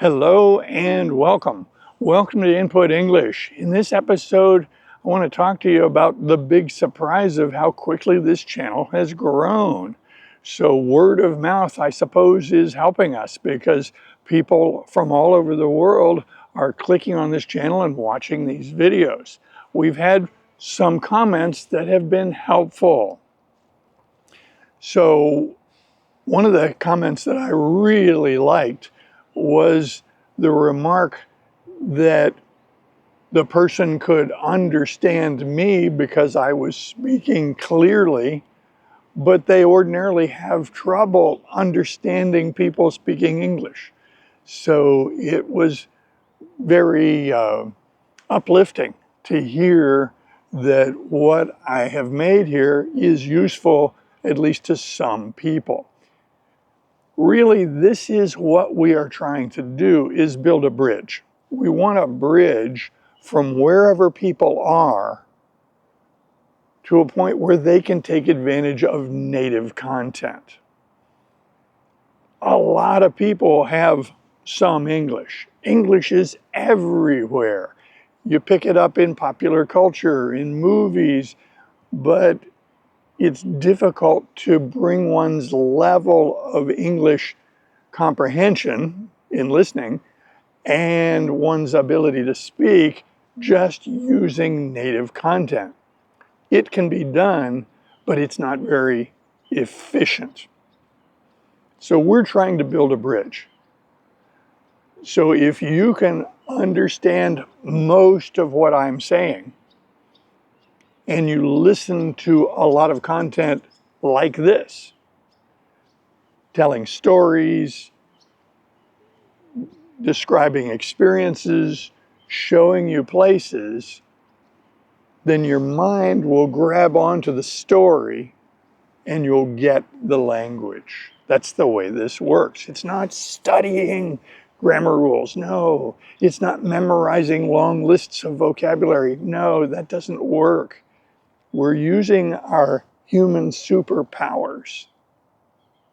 Hello and welcome. Welcome to Input English. In this episode, I want to talk to you about the big surprise of how quickly this channel has grown. So word of mouth, I suppose, is helping us because people from all over the world are clicking on this channel and watching these videos. We've had some comments that have been helpful. So one of the comments that I really liked was the remark that the person could understand me because I was speaking clearly, but they ordinarily have trouble understanding people speaking English. So it was very uplifting to hear that what I have made here is useful, at least to some people. Really, this is what we are trying to do, is build a bridge. We want a bridge from wherever people are to a point where they can take advantage of native content. A lot of people have some English. English is everywhere. You pick it up in popular culture, in movies, but it's difficult to bring one's level of English comprehension in listening and one's ability to speak just using native content. It can be done, but it's not very efficient. So we're trying to build a bridge. So if you can understand most of what I'm saying, and you listen to a lot of content like this, telling stories, describing experiences, showing you places, then your mind will grab onto the story and you'll get the language. That's the way this works. It's not studying grammar rules. No, it's not memorizing long lists of vocabulary. No, that doesn't work. We're using our human superpowers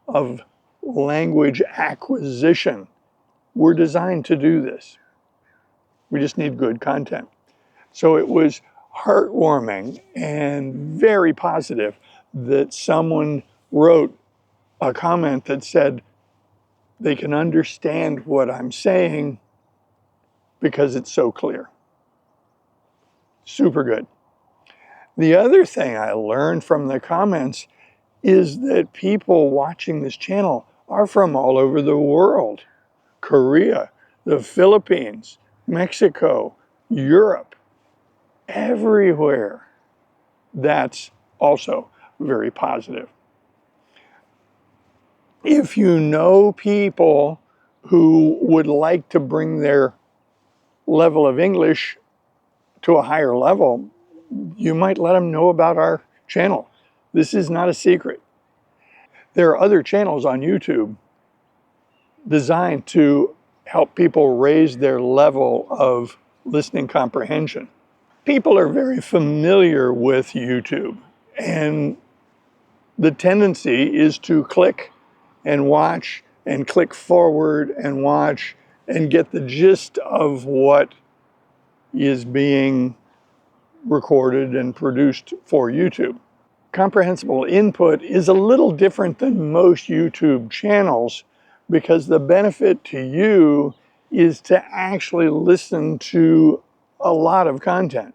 of language acquisition. We're designed to do this. We just need good content. So it was heartwarming and very positive that someone wrote a comment that said they can understand what I'm saying because it's so clear. Super good. The other thing I learned from the comments is that people watching this channel are from all over the world. Korea, the Philippines, Mexico, Europe, everywhere. That's also very positive. If you know people who would like to bring their level of English to a higher level, you might let them know about our channel. This is not a secret. There are other channels on YouTube designed to help people raise their level of listening comprehension. People are very familiar with YouTube, and the tendency is to click and watch and click forward and watch and get the gist of what is being recorded and produced for YouTube. Comprehensible Input is a little different than most YouTube channels because the benefit to you is to actually listen to a lot of content.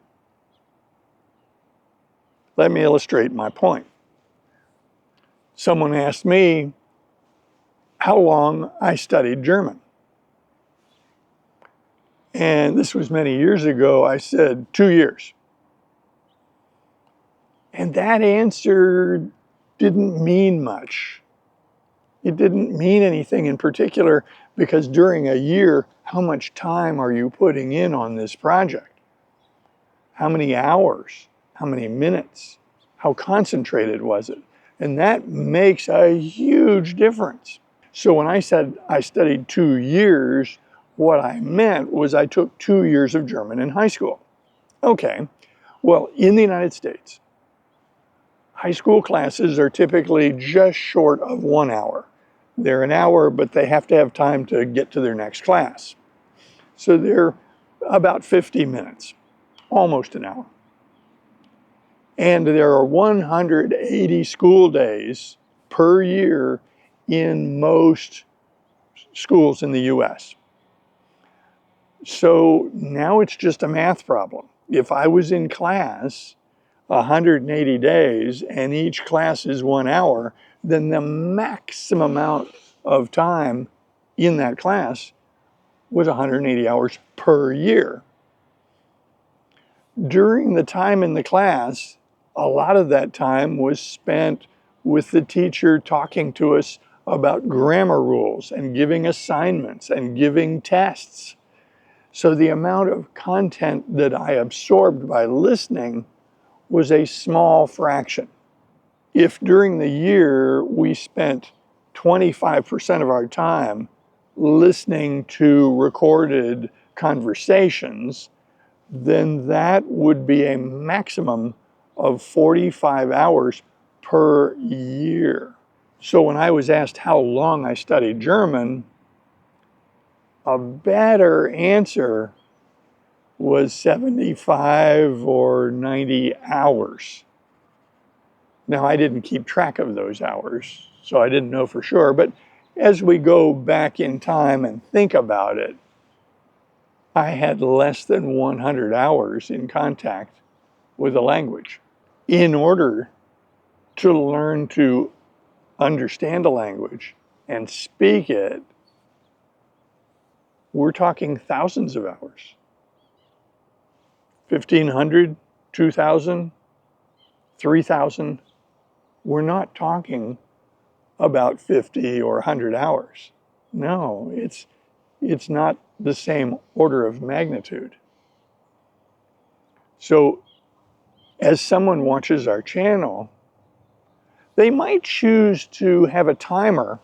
Let me illustrate my point. Someone asked me how long I studied German. And this was many years ago. I said 2 years. And that answer didn't mean much. It didn't mean anything in particular because during a year, how much time are you putting in on this project? How many hours? How many minutes? How concentrated was it? And that makes a huge difference. So when I said I studied 2 years, what I meant was I took 2 years of German in high school. Okay, well, in the United States, high school classes are typically just short of 1 hour. They're an hour, but they have to have time to get to their next class. So they're about 50 minutes, almost an hour. And there are 180 school days per year in most schools in the US. So now it's just a math problem. If I was in class 180 days and each class is 1 hour, then the maximum amount of time in that class was 180 hours per year. During the time in the class, a lot of that time was spent with the teacher talking to us about grammar rules and giving assignments and giving tests. So the amount of content that I absorbed by listening was a small fraction. If during the year we spent 25% of our time listening to recorded conversations, then that would be a maximum of 45 hours per year. So when I was asked how long I studied German, a better answer was 75 or 90 hours. Now, I didn't keep track of those hours, so I didn't know for sure. But as we go back in time and think about it, I had less than 100 hours in contact with a language. In order to learn to understand a language and speak it, we're talking thousands of hours. 1,500, 2,000, 3,000. We're not talking about 50 or 100 hours. No, it's not the same order of magnitude. So as someone watches our channel, they might choose to have a timer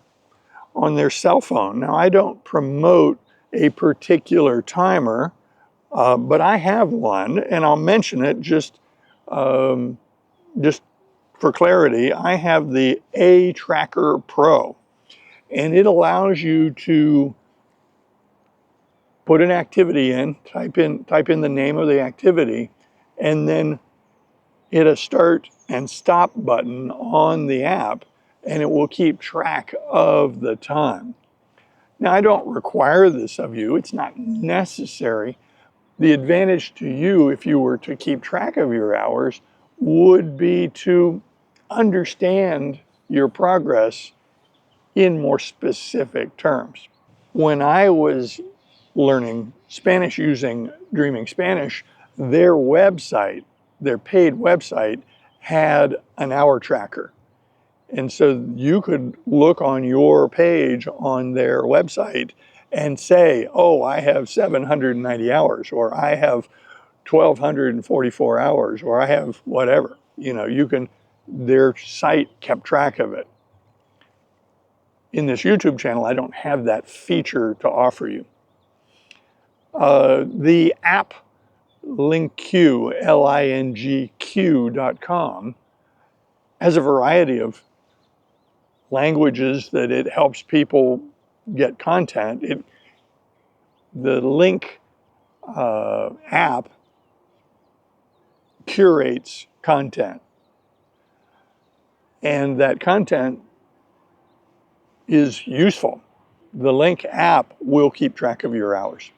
on their cell phone. Now, I don't promote a particular timer, but I have one, and I'll mention it just for clarity. I have the A Tracker Pro, and it allows you to put an activity in, type in the name of the activity, and then hit a start and stop button on the app, and it will keep track of the time. Now, I don't require this of you. It's not necessary. The advantage to you, if you were to keep track of your hours, would be to understand your progress in more specific terms. When I was learning Spanish using Dreaming Spanish, their website, their paid website, had an hour tracker. And so you could look on your page on their website and say, oh, I have 790 hours, or I have 1,244 hours, or I have whatever. Their site kept track of it. In this YouTube channel, I don't have that feature to offer you. The app LingQ, LINGQ.com, has a variety of languages that it helps people get content. The Link app curates content, and that content is useful. The Link app will keep track of your hours.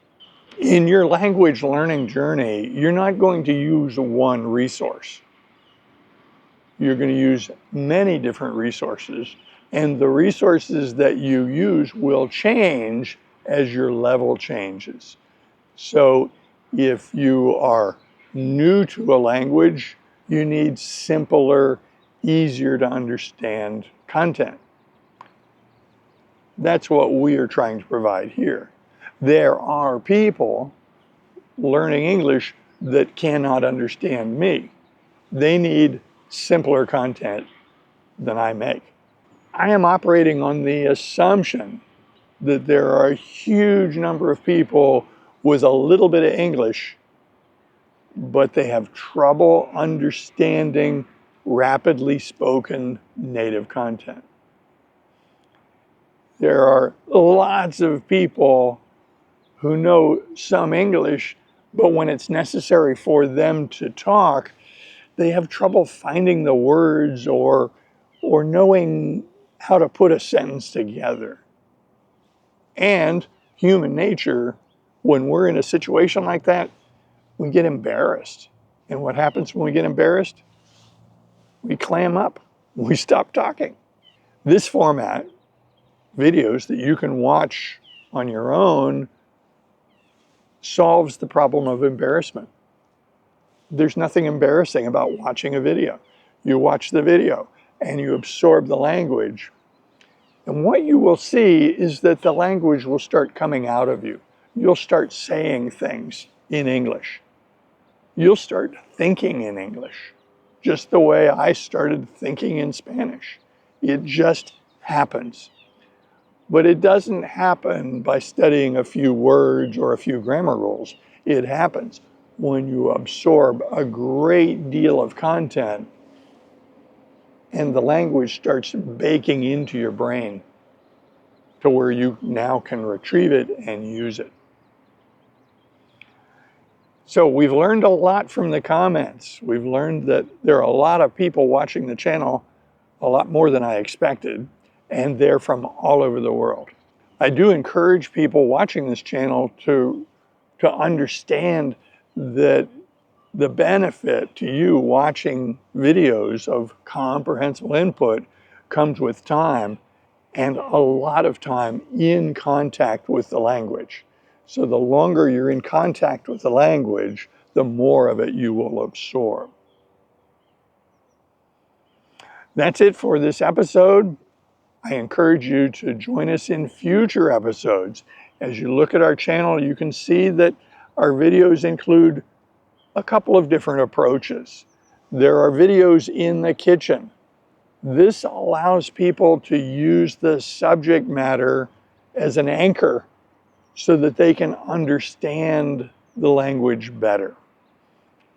In your language learning journey, you're not going to use one resource. You're going to use many different resources, and the resources that you use will change as your level changes. So if you are new to a language, you need simpler, easier to understand content. That's what we are trying to provide here. There are people learning English that cannot understand me. They need simpler content than I make. I am operating on the assumption that there are a huge number of people with a little bit of English, but they have trouble understanding rapidly spoken native content. There are lots of people who know some English, but when it's necessary for them to talk, they have trouble finding the words or knowing how to put a sentence together. And human nature, when we're in a situation like that, we get embarrassed. And what happens when we get embarrassed? We clam up. We stop talking. This format, videos that you can watch on your own, solves the problem of embarrassment. There's nothing embarrassing about watching a video. You watch the video and you absorb the language. And what you will see is that the language will start coming out of you. You'll start saying things in English. You'll start thinking in English, just the way I started thinking in Spanish. It just happens. But it doesn't happen by studying a few words or a few grammar rules. It happens when you absorb a great deal of content and the language starts baking into your brain to where you now can retrieve it and use it. So we've learned a lot from the comments. We've learned that there are a lot of people watching the channel, a lot more than I expected, and they're from all over the world. I do encourage people watching this channel to understand that the benefit to you watching videos of comprehensible input comes with time, and a lot of time in contact with the language. So the longer you're in contact with the language, the more of it you will absorb. That's it for this episode. I encourage you to join us in future episodes. As you look at our channel, you can see that our videos include a couple of different approaches. There are videos in the kitchen. This allows people to use the subject matter as an anchor so that they can understand the language better.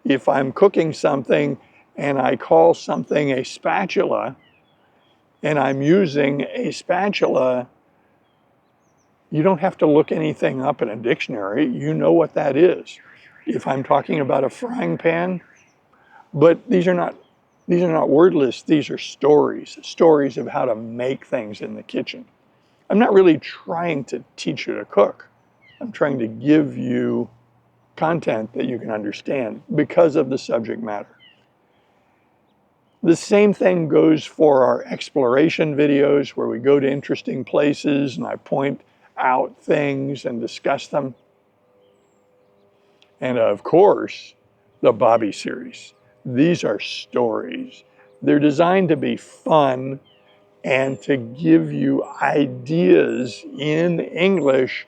If I'm cooking something and I call something a spatula and I'm using a spatula, you don't have to look anything up in a dictionary. You know what that is. If I'm talking about a frying pan, but these are not word lists, these are stories of how to make things in the kitchen. I'm not really trying to teach you to cook. I'm trying to give you content that you can understand because of the subject matter. The same thing goes for our exploration videos where we go to interesting places and I point out things and discuss them. And of course, the Bobby series. These are stories. They're designed to be fun and to give you ideas in English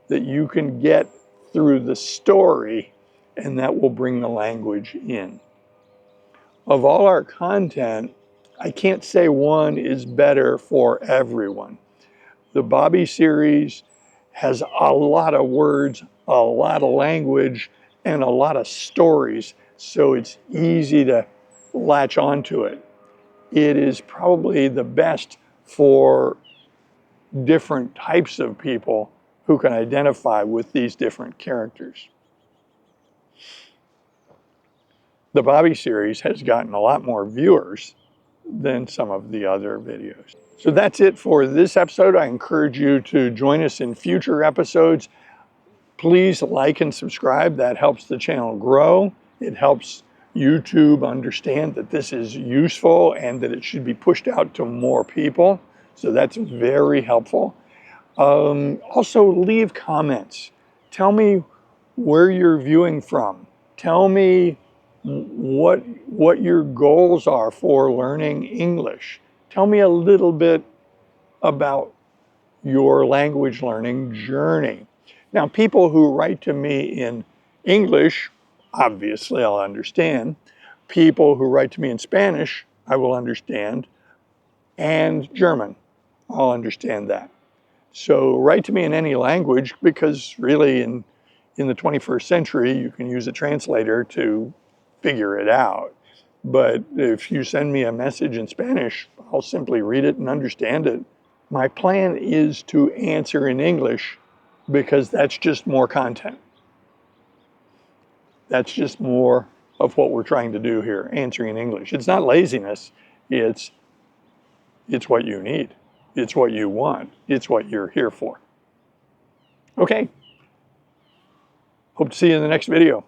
that you can get through the story, and that will bring the language in. Of all our content, I can't say one is better for everyone. The Bobby series has a lot of words, a lot of language, and a lot of stories, so it's easy to latch onto it. It is probably the best for different types of people who can identify with these different characters. The Bobby series has gotten a lot more viewers than some of the other videos. So that's it for this episode. I encourage you to join us in future episodes. Please like and subscribe. That helps the channel grow. It helps YouTube understand that this is useful and that it should be pushed out to more people. So that's very helpful. Also, leave comments. Tell me where you're viewing from. Tell me what your goals are for learning English. Tell me a little bit about your language learning journey. Now, people who write to me in English, obviously I'll understand. People who write to me in Spanish, I will understand. And German, I'll understand that. So write to me in any language, because really in the 21st century, you can use a translator to figure it out. But if you send me a message in Spanish, I'll simply read it and understand it. My plan is to answer in English because that's just more content. That's just more of what we're trying to do here, answering in English. It's not laziness, it's what you need. It's what you want. It's what you're here for. Okay. Hope to see you in the next video.